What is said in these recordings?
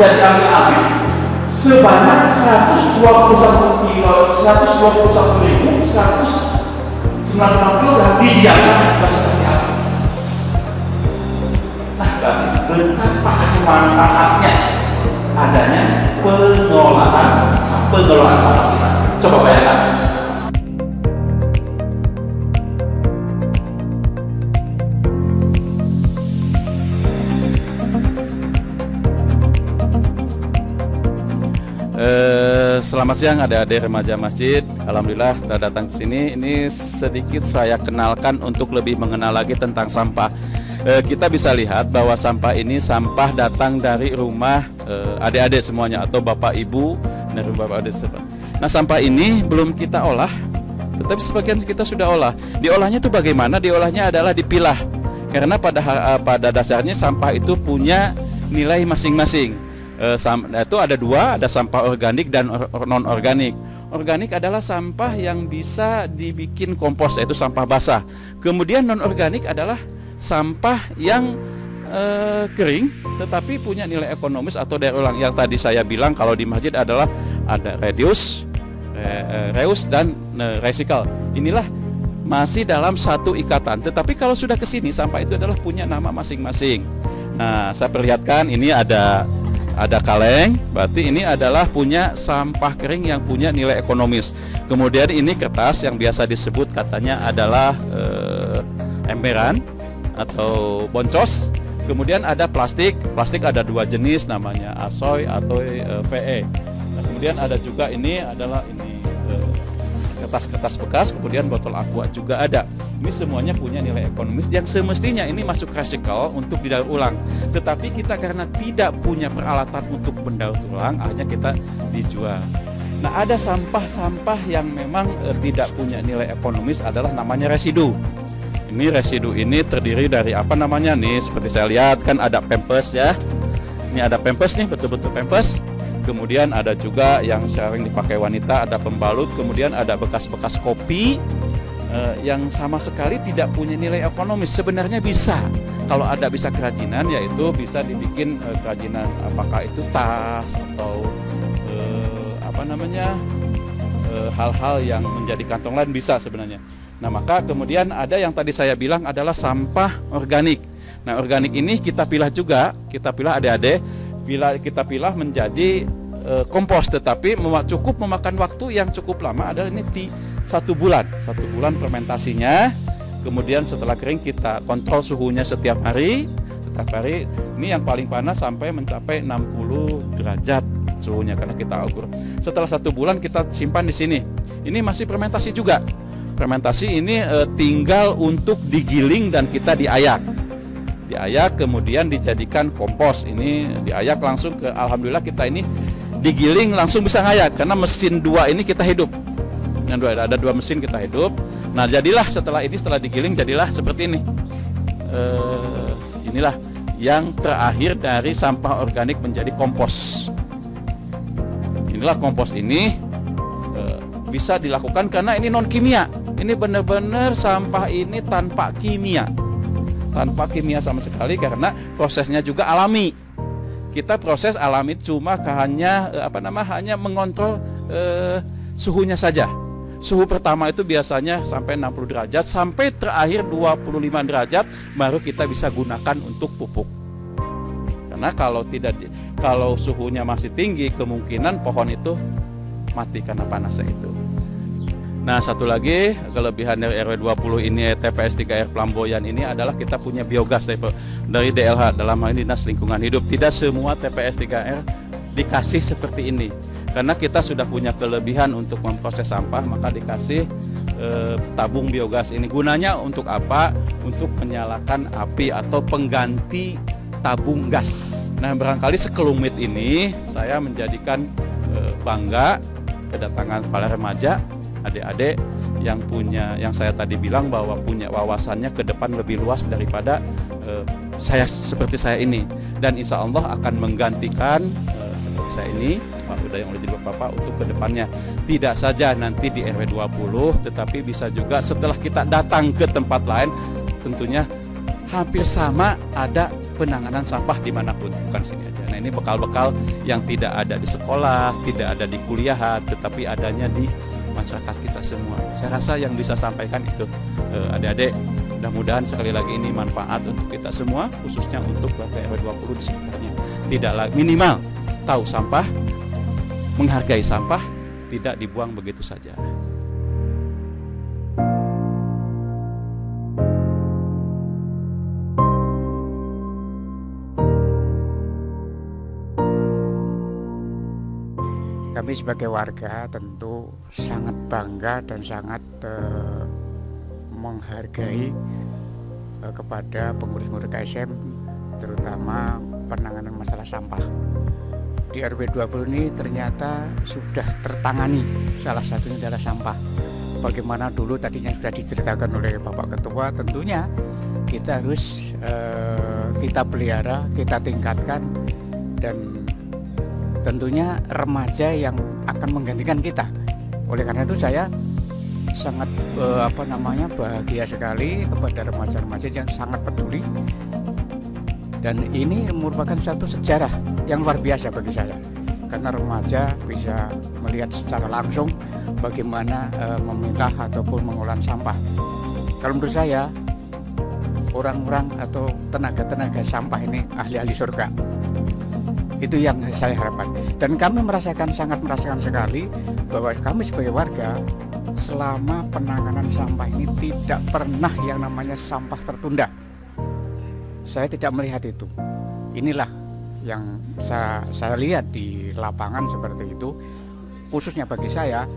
sudah diambil sebanyak 121.196 kg didiamkan sudah seperti apa. Nah, berarti betapa manfaatnya adanya pengelolaan sampah kita. Coba bayangkan. Selamat siang adik-adik remaja masjid. Alhamdulillah kita datang ke sini. Ini sedikit saya kenalkan untuk lebih mengenal lagi tentang sampah. Kita bisa lihat bahwa sampah ini sampah datang dari rumah adik-adik semuanya atau bapak ibu dari bapak adik. Nah, sampah ini belum kita olah, tetapi sebagian kita sudah olah. Diolahnya itu bagaimana? Diolahnya adalah dipilah. Karena pada dasarnya sampah itu punya nilai masing-masing. Itu ada dua, ada sampah organik dan non organik. Organik adalah sampah yang bisa dibikin kompos, yaitu sampah basah. Kemudian non organik adalah sampah yang kering tetapi punya nilai ekonomis atau daur ulang. Yang tadi saya bilang kalau di masjid adalah ada reduce, reuse dan recycle. Inilah masih dalam satu ikatan. Tetapi kalau sudah ke sini sampah itu adalah punya nama masing-masing. Nah, saya perlihatkan ini ada kaleng, berarti ini adalah punya sampah kering yang punya nilai ekonomis. Kemudian ini kertas yang biasa disebut katanya adalah emperan atau boncos. Kemudian ada plastik ada dua jenis namanya asoy atau VE. Nah, kemudian ada juga ini adalah kertas-kertas bekas, kemudian botol aqua juga ada. Ini semuanya punya nilai ekonomis yang semestinya ini masuk recycle untuk didaur ulang. Tetapi kita karena tidak punya peralatan untuk mendaur ulang, akhirnya kita dijual. Nah, ada sampah-sampah yang memang tidak punya nilai ekonomis adalah namanya residu. Ini residu ini terdiri dari apa namanya nih? Seperti saya lihat kan ada pampers ya. Ini ada pampers nih, betul-betul pampers. Kemudian ada juga yang sering dipakai wanita, ada pembalut, kemudian ada bekas-bekas kopi yang sama sekali tidak punya nilai ekonomis. Sebenarnya bisa, kalau ada bisa kerajinan, yaitu bisa dibikin kerajinan, apakah itu tas atau hal-hal yang menjadi kantong lain bisa sebenarnya. Nah, maka kemudian ada yang tadi saya bilang adalah sampah organik. Nah, organik ini kita pilah juga, kita pilah adik-adik. Kita pilah menjadi kompos, tetapi cukup memakan waktu yang cukup lama adalah ini 1 bulan fermentasinya. Kemudian setelah kering kita kontrol suhunya setiap hari. Ini yang paling panas sampai mencapai 60 derajat suhunya karena kita ukur. Setelah 1 bulan kita simpan di sini. Ini masih fermentasi juga. Fermentasi ini tinggal untuk digiling dan kita diayak kemudian dijadikan kompos. Ini diayak langsung ke, alhamdulillah kita ini digiling langsung bisa ngayak karena mesin 2 ini kita hidup. Ada 2 mesin kita hidup. Nah, jadilah setelah digiling jadilah seperti ini. Inilah yang terakhir dari sampah organik menjadi kompos. Inilah kompos ini bisa dilakukan karena ini non kimia. Ini benar-benar sampah ini tanpa kimia sama sekali karena prosesnya juga alami. Kita proses alami cuma hanya hanya mengontrol suhunya saja. Suhu pertama itu biasanya sampai 60 derajat sampai terakhir 25 derajat baru kita bisa gunakan untuk pupuk. Karena kalau suhunya masih tinggi kemungkinan pohon itu mati karena panasnya itu. Nah, satu lagi kelebihan dari RW 20 ini TPS 3R Pelamboyan ini adalah kita punya biogas dari DLH, dalam hal ini Dinas Lingkungan Hidup. Tidak semua TPS 3R dikasih seperti ini. Karena kita sudah punya kelebihan untuk memproses sampah, maka dikasih tabung biogas ini. Gunanya untuk apa? Untuk menyalakan api atau pengganti tabung gas. Nah, barangkali sekelumit ini saya menjadikan bangga kedatangan para remaja, adik-adik yang saya tadi bilang bahwa punya wawasannya ke depan lebih luas daripada saya seperti saya ini, dan insya Allah akan menggantikan seperti saya ini Pak Uda yang oleh jadi Bapak untuk ke depannya, tidak saja nanti di RW 20 tetapi bisa juga setelah kita datang ke tempat lain tentunya hampir sama ada penanganan sampah dimanapun, bukan sini aja. Nah, ini bekal-bekal yang tidak ada di sekolah, tidak ada di kuliahan, tetapi adanya di masyarakat kita semua. Saya rasa yang bisa sampaikan itu, adik-adik, mudah-mudahan sekali lagi ini manfaat untuk kita semua, khususnya untuk warga RW 20 di sekitarnya. Tidak minimal tahu sampah, menghargai sampah, tidak dibuang begitu saja. Kami sebagai warga tentu sangat bangga dan sangat menghargai kepada pengurus-pengurus KSM, terutama penanganan masalah sampah. Di RW 20 ini ternyata sudah tertangani, salah satunya adalah sampah. Bagaimana dulu tadinya sudah diceritakan oleh Bapak Ketua, tentunya kita harus kita pelihara, kita tingkatkan, dan tentunya remaja yang akan menggantikan kita. Oleh karena itu saya sangat bahagia sekali kepada remaja-remaja yang sangat peduli, dan ini merupakan satu sejarah yang luar biasa bagi saya, karena remaja bisa melihat secara langsung bagaimana memilah ataupun mengolah sampah. Kalau menurut saya, orang-orang atau tenaga-tenaga sampah ini ahli-ahli surga. Itu yang saya harapkan, dan kami sangat merasakan sekali bahwa kami sebagai warga selama penanganan sampah ini tidak pernah yang namanya sampah tertunda. Saya tidak melihat itu. Inilah yang saya lihat di lapangan seperti itu. Khususnya bagi saya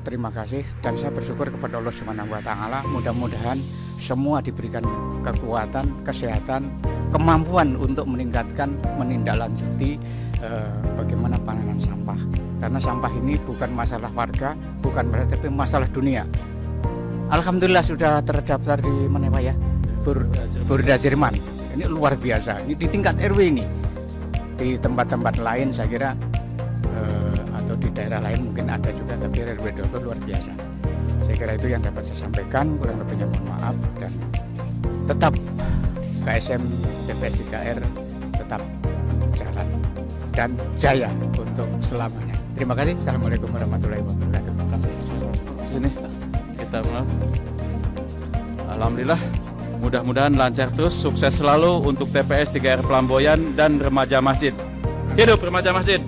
terima kasih dan saya bersyukur kepada Allah Subhanahu wa Ta'ala. Mudah-mudahan semua diberikan kekuatan, kesehatan, kemampuan untuk menindaklanjuti bagaimana penanganan sampah. Karena sampah ini bukan masalah warga, bukan tapi masalah dunia. Alhamdulillah sudah terdaftar di mana Pak ya? Burda Jerman. Ini luar biasa. Ini di tingkat RW ini. Di tempat-tempat lain saya kira atau di daerah lain mungkin ada juga, tapi RW 20 luar biasa. Saya kira itu yang dapat saya sampaikan, kurang lebihnya mohon maaf, dan tetap KSM TPS 3R tetap jalan dan jaya untuk selamanya. Terima kasih. Assalamualaikum warahmatullahi wabarakatuh. Terima kasih. Sini kita maaf. Alhamdulillah, mudah-mudahan lancar terus, sukses selalu untuk TPS 3R Pelamboyan dan remaja masjid. Hidup remaja masjid.